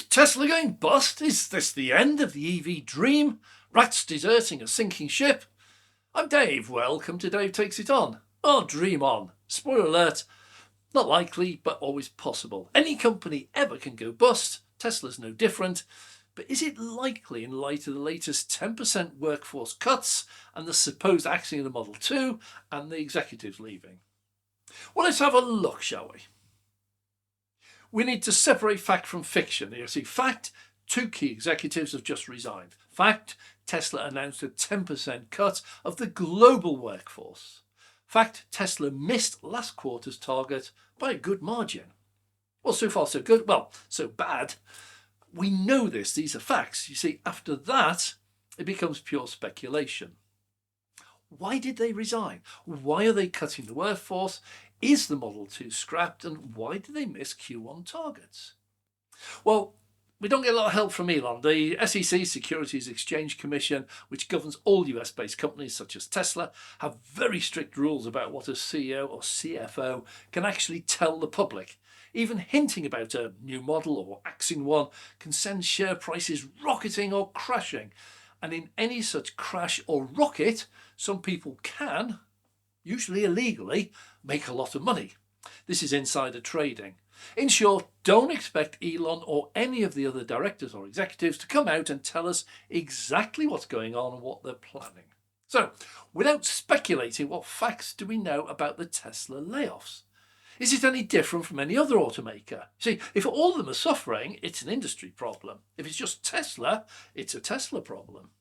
Tesla going bust? Is this the end of the EV dream? Rats deserting a sinking ship? I'm Dave. Welcome to Dave Takes It On. Oh, dream on. Spoiler alert, not likely, but always possible. Any company ever can go bust. Tesla's no different. But is it likely in light of the latest 10% workforce cuts and the supposed axing of the Model 2 and the executives leaving? Well, let's have a look, shall we? We need to separate fact from fiction. You see, fact, 2 key executives have just resigned. Fact, Tesla announced a 10% cut of the global workforce. Fact, Tesla missed last quarter's target by a good margin. Well, so far so good. Well, so bad. We know this. These are facts. You see, after that, it becomes pure speculation. Why did they resign? Why are they cutting the workforce? Is the Model 2 scrapped? And why did they miss Q1 targets? Well, we don't get a lot of help from Elon. The SEC, Securities Exchange Commission, which governs all US-based companies such as Tesla, have very strict rules about what a CEO or CFO can actually tell the public. Even hinting about a new model or axing one can send share prices rocketing or crashing. And in any such crash or rocket, some people can, usually illegally, make a lot of money. This is insider trading. In short, don't expect Elon or any of the other directors or executives to come out and tell us exactly what's going on and what they're planning. So, without speculating, what facts do we know about the Tesla layoffs? Is it any different from any other automaker? See, if all of them are suffering, it's an industry problem. If it's just Tesla, it's a Tesla problem.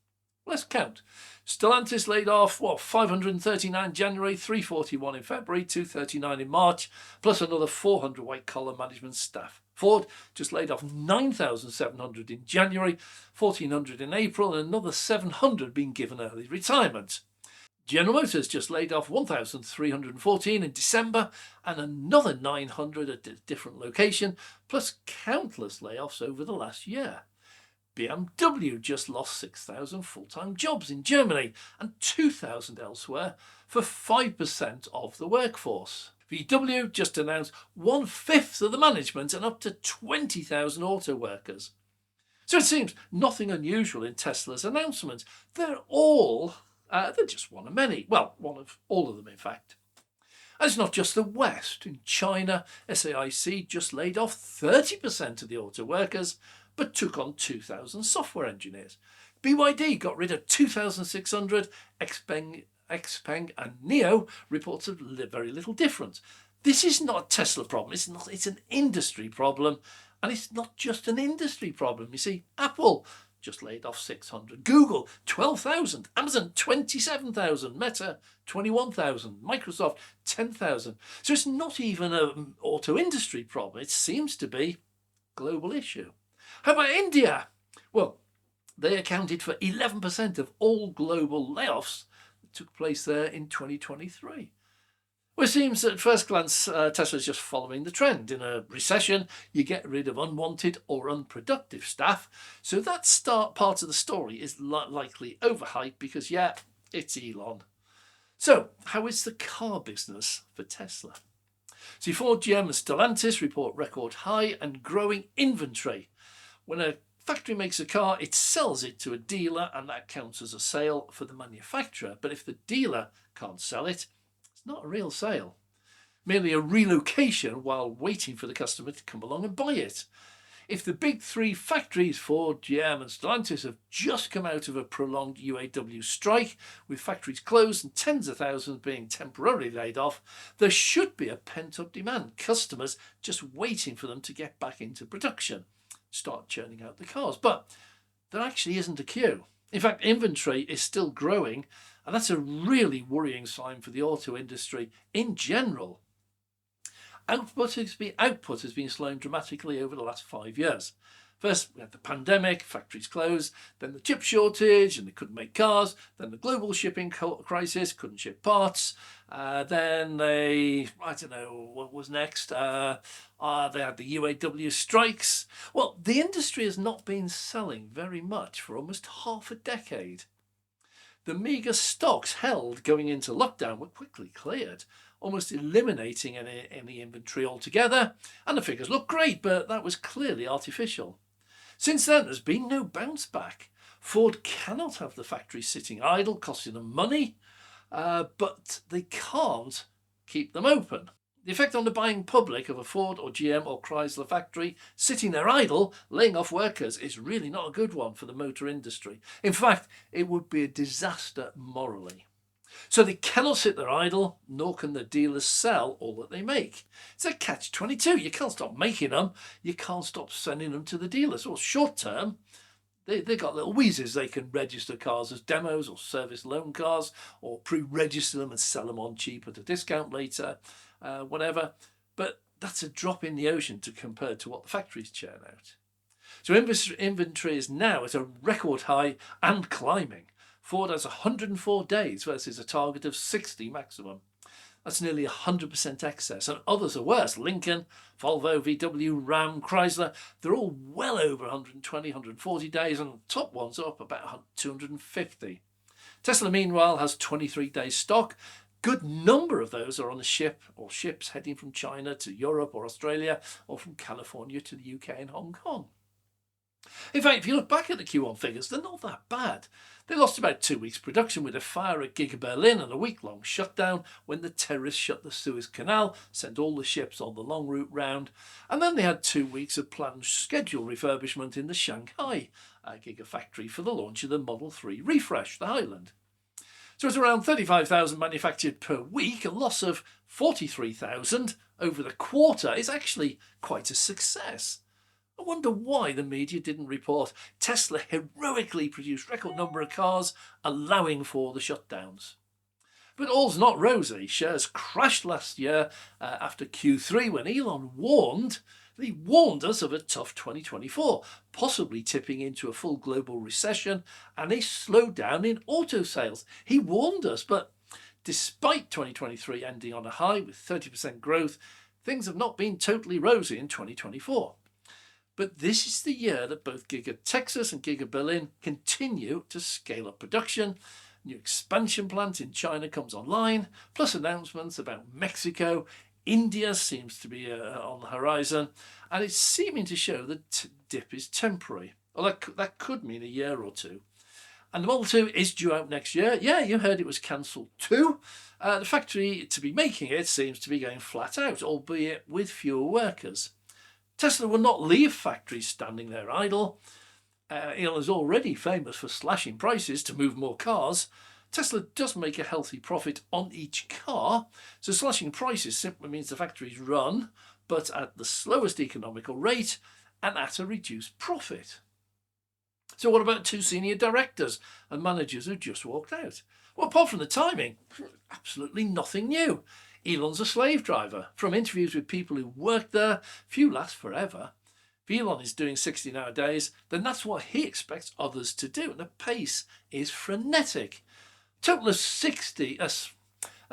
Let's count. Stellantis laid off, 539 January, 341 in February, 239 in March, plus another 400 white-collar management staff. Ford just laid off 9,700 in January, 1,400 in April, and another 700 being given early retirement. General Motors just laid off 1,314 in December and another 900 at a different location, plus countless layoffs over the last year. BMW just lost 6,000 full-time jobs in Germany and 2,000 elsewhere for 5% of the workforce. VW just announced 1/5 of the management and up to 20,000 auto workers. So it seems nothing unusual in Tesla's announcements. They're just one of many. Well, one of all of them, in fact. And it's not just the West. In China, SAIC just laid off 30% of the auto workers, but took on 2,000 software engineers. BYD got rid of 2,600. Xpeng and NIO reports of very little difference. This is not a Tesla problem. It's an industry problem. And it's not just an industry problem. You see, Apple just laid off 600. Google, 12,000. Amazon, 27,000. Meta, 21,000. Microsoft, 10,000. So it's not even an auto industry problem. It seems to be a global issue. How about India? Well, they accounted for 11% of all global layoffs that took place there in 2023. Well, it seems at first glance Tesla's just following the trend. In a recession, you get rid of unwanted or unproductive staff. So that part of the story is likely overhyped because, it's Elon. So how is the car business for Tesla? See, Ford, GM and Stellantis report record high and growing inventory. When a factory makes a car, it sells it to a dealer and that counts as a sale for the manufacturer. But if the dealer can't sell it, it's not a real sale. Merely a relocation while waiting for the customer to come along and buy it. If the big 3 factories, Ford, GM and Stellantis, have just come out of a prolonged UAW strike with factories closed and tens of thousands being temporarily laid off, there should be a pent-up demand. Customers just waiting for them to get back into production, start churning out the cars. But there actually isn't a queue. In fact, inventory is still growing, and that's a really worrying sign for the auto industry in general. Output has been slowing dramatically over the last 5 years. First, we had the pandemic, factories closed, then the chip shortage, and they couldn't make cars, then the global shipping crisis, couldn't ship parts, then what was next? They had the UAW strikes. Well, the industry has not been selling very much for almost half a decade. The meagre stocks held going into lockdown were quickly cleared, almost eliminating any inventory altogether, and the figures look great, but that was clearly artificial. Since then, there's been no bounce back. Ford cannot have the factory sitting idle, costing them money, but they can't keep them open. The effect on the buying public of a Ford or GM or Chrysler factory sitting there idle, laying off workers, is really not a good one for the motor industry. In fact, it would be a disaster morally. So they cannot sit there idle, nor can the dealers sell all that they make. It's a catch-22. You can't stop making them. You can't stop sending them to the dealers. Well, short term, they've got little wheezes. They can register cars as demos or service loan cars, or pre-register them and sell them on cheap at a discount later, whatever. But that's a drop in the ocean compared to what the factories churn out. So inventory is now at a record high and climbing. Ford has 104 days versus a target of 60 maximum. That's nearly 100% excess, and others are worse. Lincoln, Volvo, VW, Ram, Chrysler, they're all well over 120, 140 days, and the top ones are up about 250. Tesla, meanwhile, has 23 days stock. Good number of those are on a ship or ships heading from China to Europe or Australia, or from California to the UK and Hong Kong. In fact, if you look back at the Q1 figures, they're not that bad. They lost about 2 weeks' production with a fire at Giga Berlin and a week-long shutdown when the terrorists shut the Suez Canal, sent all the ships on the long route round, and then they had 2 weeks of planned scheduled refurbishment in the Shanghai Gigafactory for the launch of the Model 3 refresh, the Highland. So it's around 35,000 manufactured per week. A loss of 43,000 over the quarter is actually quite a success. I wonder why the media didn't report Tesla heroically produced record number of cars, allowing for the shutdowns. But all's not rosy. Shares crashed last year after Q3 when Elon warned us of a tough 2024, possibly tipping into a full global recession and a slowdown in auto sales. He warned us, but despite 2023 ending on a high with 30% growth, things have not been totally rosy in 2024. But this is the year that both Giga Texas and Giga Berlin continue to scale up production. New expansion plant in China comes online, plus announcements about Mexico. India seems to be on the horizon, and it's seeming to show that dip is temporary. Well, that could mean a year or two. And the Model 2 is due out next year. Yeah, you heard it was cancelled too. The factory to be making it seems to be going flat out, albeit with fewer workers. Tesla will not leave factories standing there idle. Elon is already famous for slashing prices to move more cars. Tesla does make a healthy profit on each car, so slashing prices simply means the factories run, but at the slowest economical rate and at a reduced profit. So what about two senior directors and managers who just walked out? Well, apart from the timing, absolutely nothing new. Elon's a slave driver. From interviews with people who worked there, few last forever. If Elon is doing 16-hour days, then that's what he expects others to do, and the pace is frenetic. A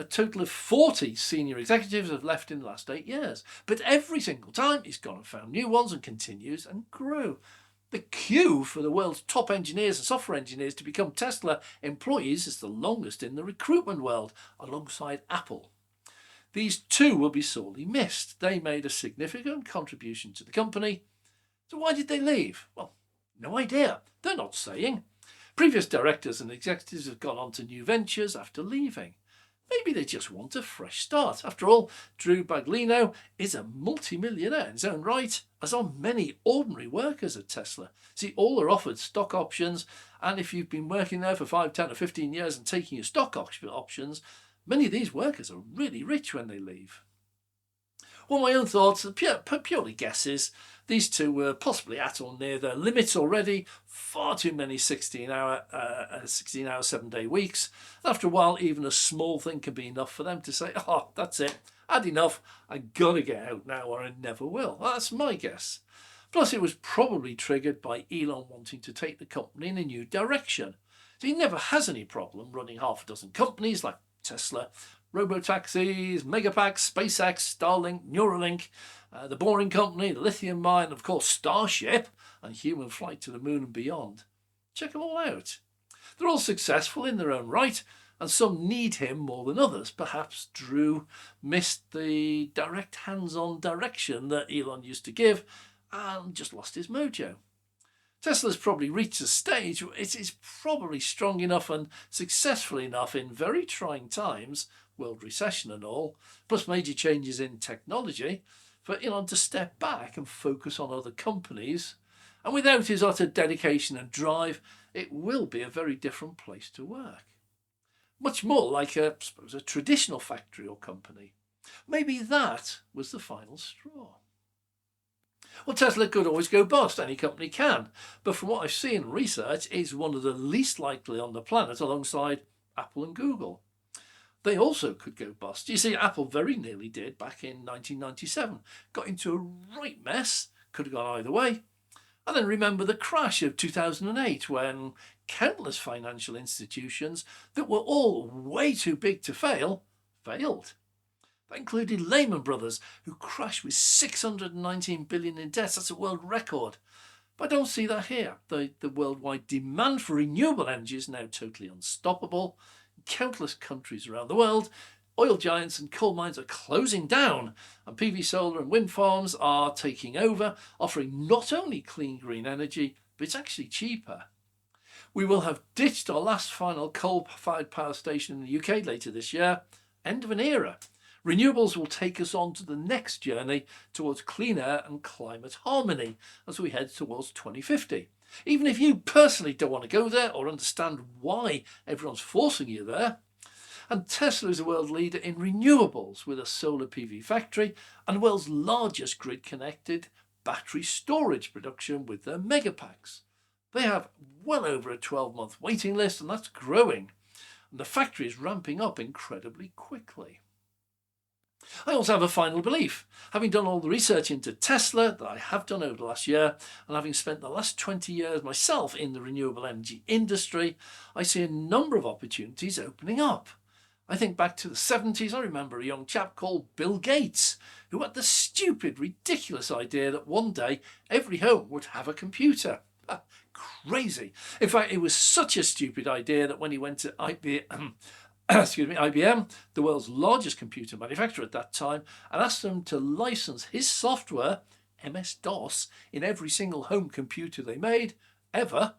total of 40 senior executives have left in the last 8 years, but every single time he's gone and found new ones and continues and grew. The queue for the world's top engineers and software engineers to become Tesla employees is the longest in the recruitment world, alongside Apple. These two will be sorely missed. They made a significant contribution to the company. So why did they leave? Well, no idea. They're not saying. Previous directors and executives have gone on to new ventures after leaving. Maybe they just want a fresh start. After all, Drew Baglino is a multi-millionaire in his own right, as are many ordinary workers at Tesla. See, all are offered stock options, and if you've been working there for 5, 10 or 15 years and taking your stock options, many of these workers are really rich when they leave. Well, my own thoughts are purely guesses. These two were possibly at or near their limits already. Far too many 16-hour, 7-day weeks. After a while, even a small thing can be enough for them to say, oh, that's it. Had enough. I gotta get out now or I never will. Well, that's my guess. Plus, it was probably triggered by Elon wanting to take the company in a new direction. So he never has any problem running half a dozen companies like Tesla, Robotaxis, Megapack, SpaceX, Starlink, Neuralink, the Boring Company, the Lithium Mine, of course Starship, and human flight to the moon and beyond. Check them all out. They're all successful in their own right, and some need him more than others. Perhaps Drew missed the direct hands-on direction that Elon used to give and just lost his mojo. Tesla's probably reached a stage where it is probably strong enough and successful enough in very trying times, world recession and all, plus major changes in technology, for Elon to step back and focus on other companies. And without his utter dedication and drive, it will be a very different place to work. Much more like a traditional factory or company. Maybe that was the final straw. Well, Tesla could always go bust, any company can, but from what I've seen in research, it's one of the least likely on the planet alongside Apple and Google. They also could go bust. You see, Apple very nearly did back in 1997. Got into a right mess, could have gone either way. And then remember the crash of 2008 when countless financial institutions that were all way too big to fail, failed. That included Lehman Brothers, who crashed with 619 billion in debts. That's a world record. But I don't see that here. The worldwide demand for renewable energy is now totally unstoppable. In countless countries around the world, oil giants and coal mines are closing down, and PV solar and wind farms are taking over, offering not only clean green energy, but it's actually cheaper. We will have ditched our last final coal-fired power station in the UK later this year. End of an era. Renewables will take us on to the next journey towards clean air and climate harmony as we head towards 2050. Even if you personally don't want to go there or understand why everyone's forcing you there. And Tesla is a world leader in renewables with a solar PV factory and the world's largest grid-connected battery storage production with their megapacks. They have well over a 12-month waiting list, and that's growing. And the factory is ramping up incredibly quickly. I also have a final belief. Having done all the research into Tesla that I have done over the last year, and having spent the last 20 years myself in the renewable energy industry, I see a number of opportunities opening up. I think back to the 70s, I remember a young chap called Bill Gates, who had the stupid, ridiculous idea that one day every home would have a computer. Crazy. In fact, it was such a stupid idea that when he went to IBM, the world's largest computer manufacturer at that time, and asked them to license his software, MS-DOS, in every single home computer they made, ever,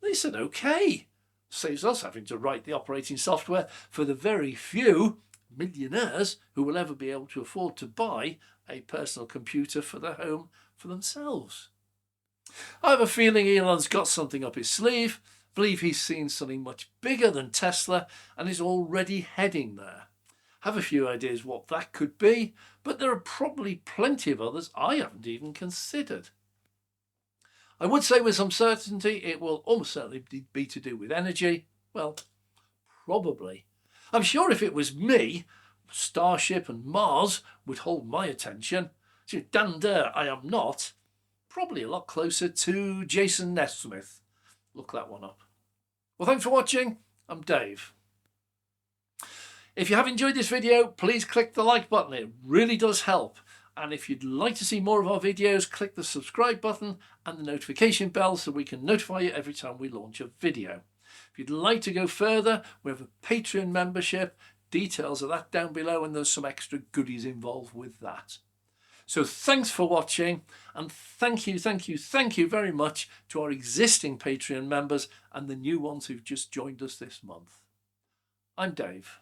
they said okay. Saves us having to write the operating software for the very few millionaires who will ever be able to afford to buy a personal computer for their home for themselves. I have a feeling Elon's got something up his sleeve. I believe he's seen something much bigger than Tesla and is already heading there. Have a few ideas what that could be, but there are probably plenty of others I haven't even considered. I would say with some certainty it will almost certainly be to do with energy. Well, probably. I'm sure if it was me, Starship and Mars would hold my attention. So damn dare I am not. Probably a lot closer to Jason Nesmith. Look that one up. Well, thanks for watching. I'm Dave. If you have enjoyed this video, please click the like button. It really does help. And if you'd like to see more of our videos, click the subscribe button and the notification bell so we can notify you every time we launch a video. If you'd like to go further, we have a Patreon membership. Details of that down below, and there's some extra goodies involved with that. So thanks for watching, and thank you very much to our existing Patreon members and the new ones who've just joined us this month. I'm Dave.